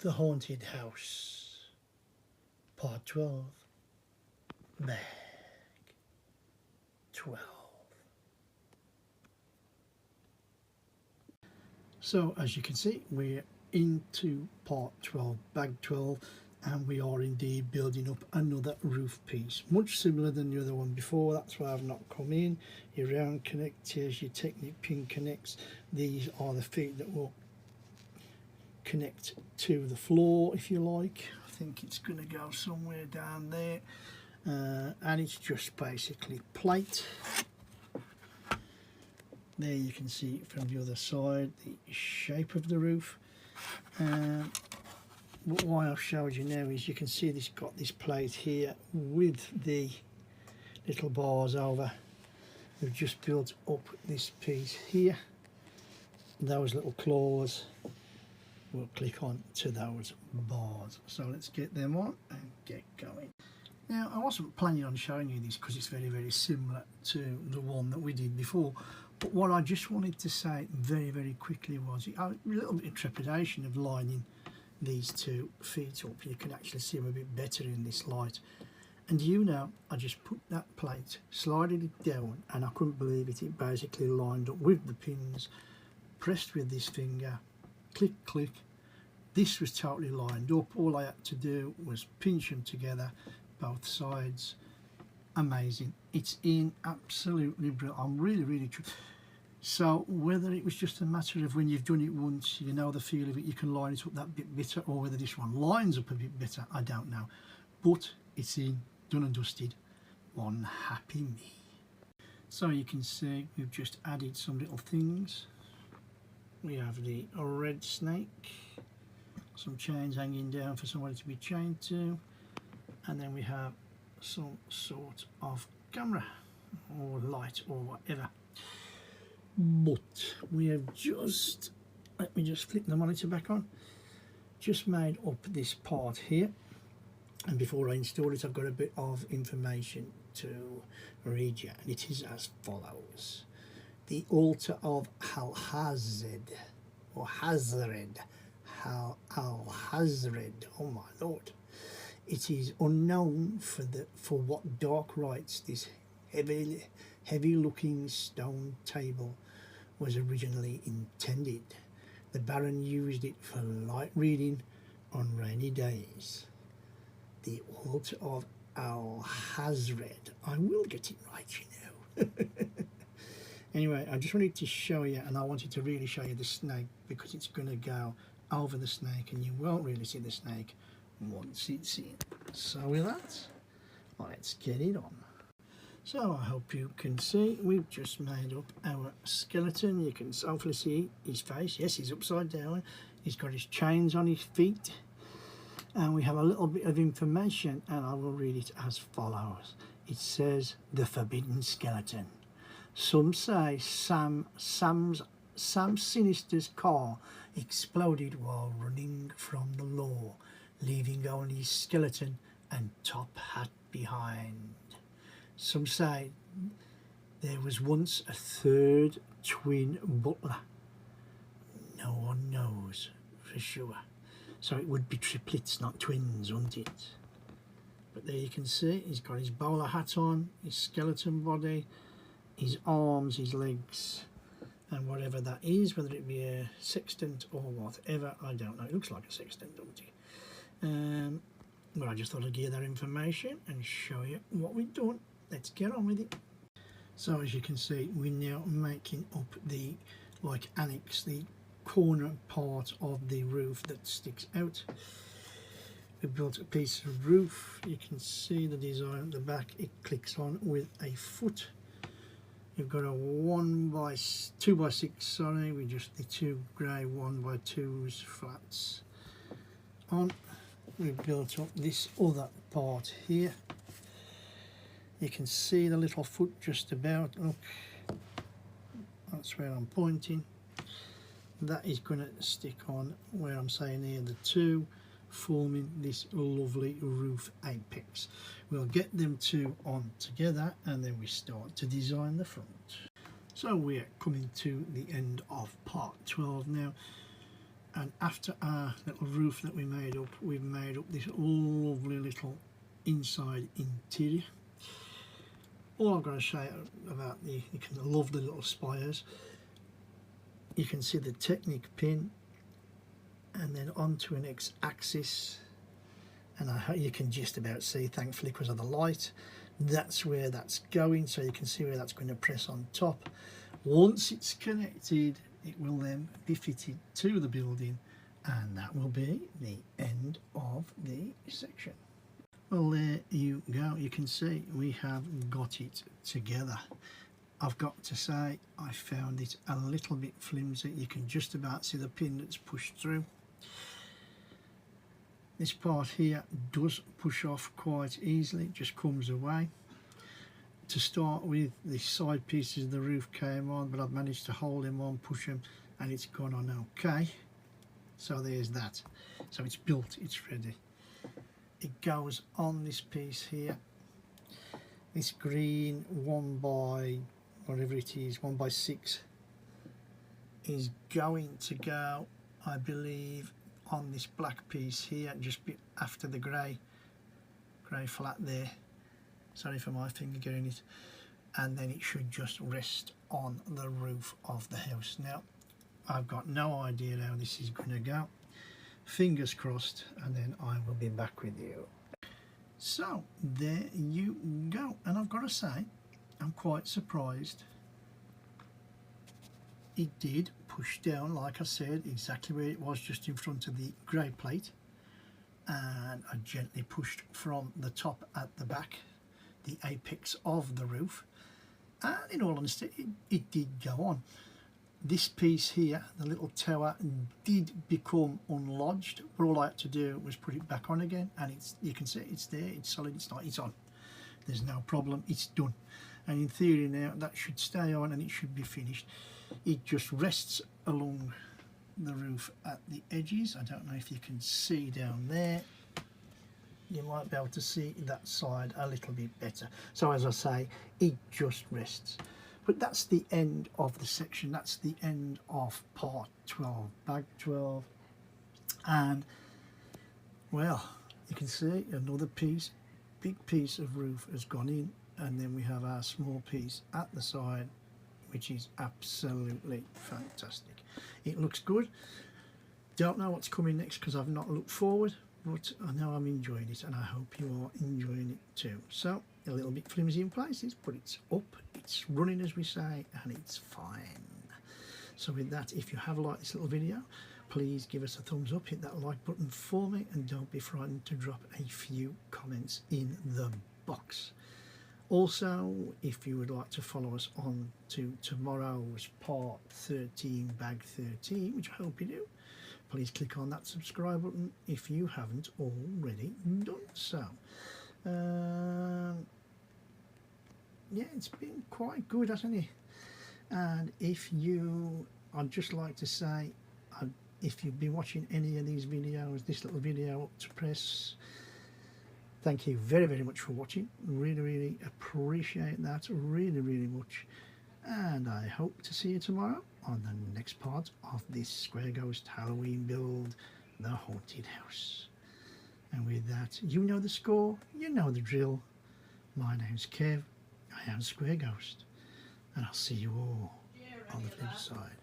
The Haunted House, Part 12, Bag 12. So as you can see, we're into Part 12, Bag 12, and we are indeed building up another roof piece, much similar than the other one before. That's why I've not come in. Your round connectors, your Technic pin connects. These are the feet that will connect to the floor, if you like. I think it's going to go somewhere down there, and it's just basically plate. There you can see from the other side the shape of the roof. But why I've showed you now is you can see this got this plate here with the little bars over. We've just built up this piece here. Those little claws will click on to those bars. So let's get them on and get going. Now, I wasn't planning on showing you this because it's very, very similar to the one that we did before. But what I just wanted to say very, very quickly was a little bit of trepidation of lining these two feet up. You can actually see them a bit better in this light. And you know, I just put that plate, slided it down, and I couldn't believe it. It basically lined up with the pins, pressed with this finger, click, click. This was totally lined up. All I had to do was pinch them together, both sides. Amazing. It's in absolutely brilliant. I'm really, really so whether it was just a matter of when you've done it once, you know the feel of it, you can line it up that bit better, or whether this one lines up a bit better, I don't know. But it's in, done and dusted. One happy me. So you can see we've just added some little things. We have the red snake, some chains hanging down for somebody to be chained to, and then we have some sort of camera or light or whatever. But we have just, let me just flip the monitor back on, just made up this part here. And before I install it, I've got a bit of information to read you, and it is as follows. The altar of Alhazred, or Alhazred, Alhazred, oh my lord. It is unknown for what dark rites this heavy looking stone table was originally intended. The Baron used it for light reading on rainy days. The altar of Alhazred. I will get it right, you know. Anyway, I just wanted to show you, and I wanted to really show you the snake, because it's going to go over the snake and you won't really see the snake once it's in. So with that, let's get it on. So I hope you can see we've just made up our skeleton. You can hopefully see his face. Yes, he's upside down. He's got his chains on his feet. And we have a little bit of information, and I will read it as follows. It says, the forbidden skeleton. Some say Sam Sinister's car exploded while running from the law, leaving only his skeleton and top hat behind. Some say there was once a third twin butler. No one knows for sure. So it would be triplets, not twins, wouldn't it? But there you can see he's got his bowler hat on, his skeleton body, his arms, his legs, and whatever that is, whether it be a sextant or whatever, I don't know. It looks like a sextant, doesn't it? Well, I just thought I'd give you that information and show you what we've done. Let's get on with it. So as you can see, we're now making up the annex, the corner part of the roof that sticks out. We built a piece of roof. You can see the design at the back. It clicks on with a foot. You've got a 2x6, sorry, with just the two grey 1x2s flats on. We've built up this other part here. You can see the little foot just about. Look, that's where I'm pointing. That is going to stick on where I'm saying here, the two, forming this lovely roof apex. We'll get them two on together and then we start to design the front. So we're coming to the end of part 12 now. And after our little roof that we made up, we've made up this lovely little inside interior. All I've got to say about you can love the little spires. You can see the Technic pin, and then onto an X-axis, and you can just about see, thankfully because of the light, that's where that's going, so you can see where that's going to press on top. Once it's connected, it will then be fitted to the building, and that will be the end of the section. Well, there you go. You can see we have got it together. I've got to say, I found it a little bit flimsy. You can just about see the pin that's pushed through. This part here does push off quite easily, it just comes away. To start with, the side pieces of the roof came on, but I've managed to hold them on, push them, and it's gone on okay. So there's that. So it's built, it's ready. It goes on this piece here. This green 1 by whatever it is, 1x6, is going to go, I believe, on this black piece here, just after the grey flat there. Sorry for my finger getting it. And then it should just rest on the roof of the house. Now, I've got no idea how this is going to go. Fingers crossed, and then I will be back with you. So, there you go. And I've got to say, I'm quite surprised. It did push down, like I said, exactly where it was, just in front of the grey plate. And I gently pushed from the top at the back, the apex of the roof, and in all honesty it did go on. This piece here, the little tower, did become unlodged, but all I had to do was put it back on again, and you can see it's there, it's solid, it's on. There's no problem, it's done. And in theory now that should stay on and it should be finished. It just rests along the roof at the edges. I don't know if you can see down there. You might be able to see that side a little bit better. So as I say, it just rests. But that's the end of the section. That's the end of part 12, bag 12. And well, you can see another piece, big piece of roof has gone in, and then we have our small piece at the side, which is absolutely fantastic. It looks good. Don't know what's coming next because I've not looked forward, but I know I'm enjoying it, and I hope you are enjoying it too. So a little bit flimsy in places, but it's up, it's running as we say, and it's fine. So with that, if you have liked this little video, please give us a thumbs up, hit that like button for me, and don't be frightened to drop a few comments in the box. Also, if you would like to follow us on to tomorrow's part 13, bag 13, which I hope you do, please click on that subscribe button if you haven't already done so. Yeah, it's been quite good, hasn't it? And I'd just like to say, if you've been watching any of these videos, this little video up to press, thank you very, very much for watching. Really, really appreciate that, really, really much. And I hope to see you tomorrow on the next part of this Square Ghost Halloween build, The Haunted House. And with that, you know the score, you know the drill. My name's Kev, I am Square Ghost, and I'll see you all on the flip side.